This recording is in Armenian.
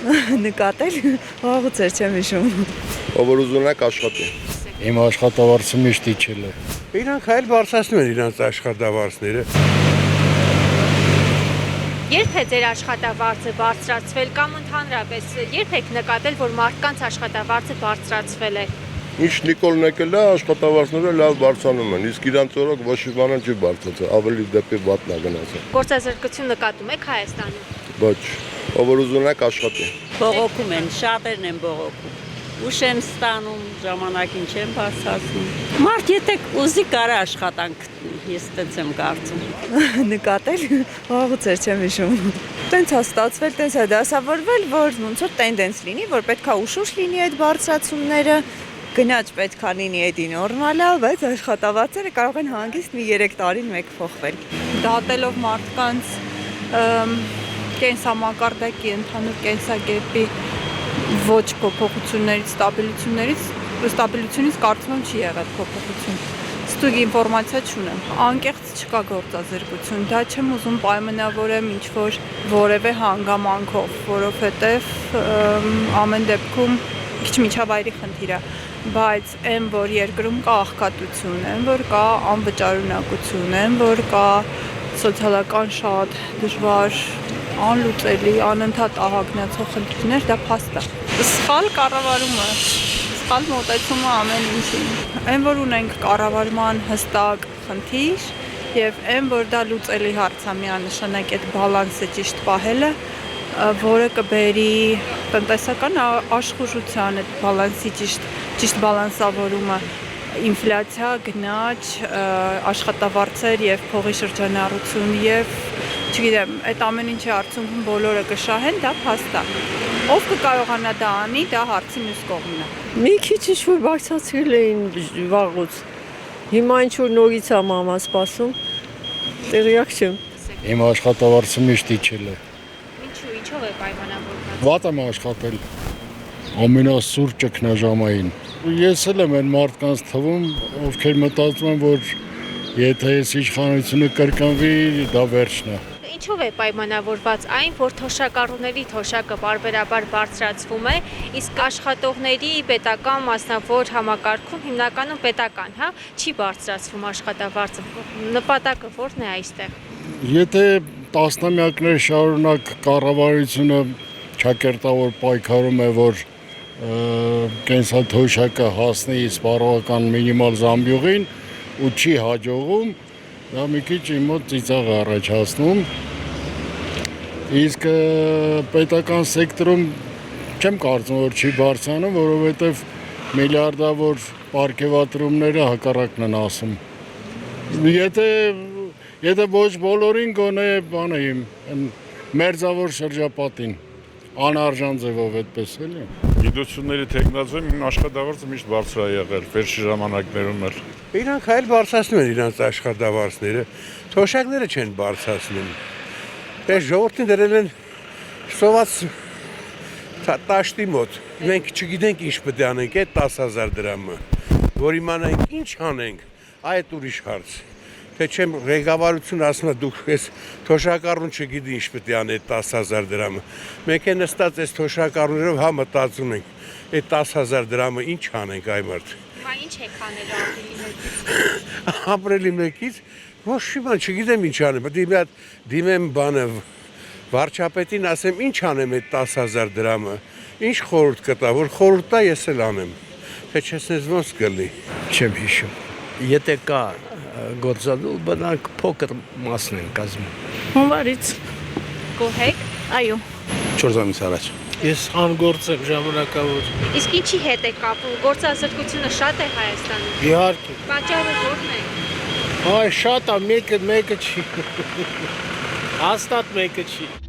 Նկատել, վաղուց էր չեմ հիշում։ Ով որ ուզում եք աշխատի։ Իմ աշխատավարձը միշտ իջել է։ Իրանք այլ բարձրացնում են իրանք աշխատավարձները։ Երբ է ձեր աշխատավարձը բարձրացվել կամ ընդհանրապես երբ եք նկատել, որ մարդկանց աշխատավարձը բարձրացվել է։ Ինչ Նիկոլն եկել է, աշխատավարձները լավ բարձրանում են, իսկ իրանց օրոք ոչ մի բան չի բարձրացել, ավելի դեպի վատն է գնացել։ Գործազրկություն նկատում եք Հայաստանում։ Ոչ, ով որ ուզում եք աշխատի։ Բողոքում են, շատերն են բողոքում։ Ուշ են ստանում, ժամանակին չեն բարձրացնում։ Մարդ եթե ուզի կարա աշխատանք գտնի, ես այդպես եմ կարծում։ Նկատել, վաղուց էր չեմ հիշում։ Տենց է ստացվել, տենց է դասավորվել, որ ոնց որ տենդենս լինի, որ պետքա ուշ լինի այդ բարձրացումները, գնաճ պետքա լինի էդի նորմալը, բայց աշխատավարձերը կարող են հանգիստ մի 3 տարին մեկ փոխվել։ Դատելով մարդկանց կենսամակարդակի, ընդհանուր կենսակերպի ոչ փոփոխություններից, ստաբիլությունից կարծում եմ չի եղել փոփոխություն։ Ստուգ ինֆորմացիա չունեմ։ Անկեղծ չկա գործազրկություն, դա չեմ ուզում պայմանավորեմ ինչ-որ որևէ հանգամանքով, որովհետև ամեն դեպքում քիչ միջավայրի խնդիր է, բայց այն որ երկրում կա աղքատություն, այն որ կա անվճարունակություն, այն որ կա սոցիալական շատ դժվար, անլուծելի, անընդհատ ահագնացող խնդիրներ, դա փաստ է։ Սխալ կառավարումը, սխալ մոտեցումը ամեն ինչին։ Այն որ ունենք կառավարման հստակ խնդիր եւ այն որ դա լուծելի հարց է, միանշանակ այդ բալանսը ճիշտ պահելը, որը կբերի տնտեսական աշխուժության այդ բալանսի ճիշտ բալանսավորումը, ինֆլյացիա, գնաճ, աշխատավարձեր եւ փողի շրջանառություն եւ չգիտեմ, այդ ամեն ինչի արդյունքում բոլորը կշահեն, դա փաստ է։ Ով կկարողանա դա անի, դա հարցի մյուս կողմն է։ Մի քիչ ինչ-որ բարձրացրել էին վաղուց։ Հիմա ինչ-որ նորից է մամա սպասում։ Տեղյակ չեմ։ Իմ աշխատավարձը միշտ իջել է։ Ինչով է պայմանավորված։ Վատ եմ աշխատել։ Ամենասուր ճգնաժամային։ Ես էլ եմ այն մարդկանց թվում, ովքեր մտածում են, որ եթե այս իշխանությունը կրկնվի, դա վերջն է։ Ինչով է պայմանավորված այն, որ թոշակառուների թոշակը պարբերաբար բարձրացվում է, իսկ աշխատողների պետական մասնավոր համակարգում հիմնականում պետական, չի բարձրացվում աշխատավարձը։ Նպատակը ո՞րն է այստեղ։ Եթե տասնամյակներ շարունակ կառավարությունը ճակերտավոր պայքարում է, որ կենսաթոշակը հասնի սպառողական մինիմալ զամբյուղին ու չի հաջողում, դա մի քիչ իմ մոտ ծիծաղ առաջացնում։ Իսկ պետական սեկտորում չեմ կարծում, որ չի բարձրանում, որովհետև միլիարդավոր պարգևատրումները հակառակն են ասում։ Եթե ոչ բոլորին գոնե բանը մերձավոր շրջապատին, անարժան ձևով այդպես էլի։ Գիտությունների թեկնածուում իմ աշխատավարձը միշտ բարձր է եղել, վերջի ժամանակներում էլ։ Իրանք այլ բարձրացնում են իրանք աշխատավարձները, թոշակները չեն բարձրացնում։ Այս ժողովրդին դրել են սոված տաշտի մոտ։ Մենք չգիտենք ինչ պետք է անենք այդ 10,000 դրամը, որ իմանանք ինչ անենք, այդ ուրիշ հարց։ Թե չեմ ղեկավարությունը ասում է դուք այս թոշակառուն չգիտի ինչ պետք է անի այդ 10,000 դրամը։ Մենք է նստած այս թոշակառուներով մտածում ենք այդ 10,000 դրամը ինչ անենք այ մարդ։ Հիմա ինչ եք անելու ապրելի մեկից ոչ մի բան չգիտեմ ինչ անեմ, պետք է դիմեմ բանը վարչապետին ասեմ ինչ անեմ այդ 10,000 դրամը, ինչ խորհուրդ կտա, որ խորհուրդ տա ես էլ անեմ, թե չես ոնց կլինի։ Չեմ հիշում։ Եթե կա գործադուլ, բնակ փոքր մասն են կազմում։ Հունվարից։ Գոհ եք։ Այո։ 4 ամիս առաջ։ Ես անգործ եմ ժամանակավոր։ Իսկ ինչի հետ է կապում։ Գործազրկությունը շատ է Հայաստանում։ Իհարկե։ Պատճառը ո՞րն է։ Այ շատ է, մեկը չի։ Հաստատ մեկը չի։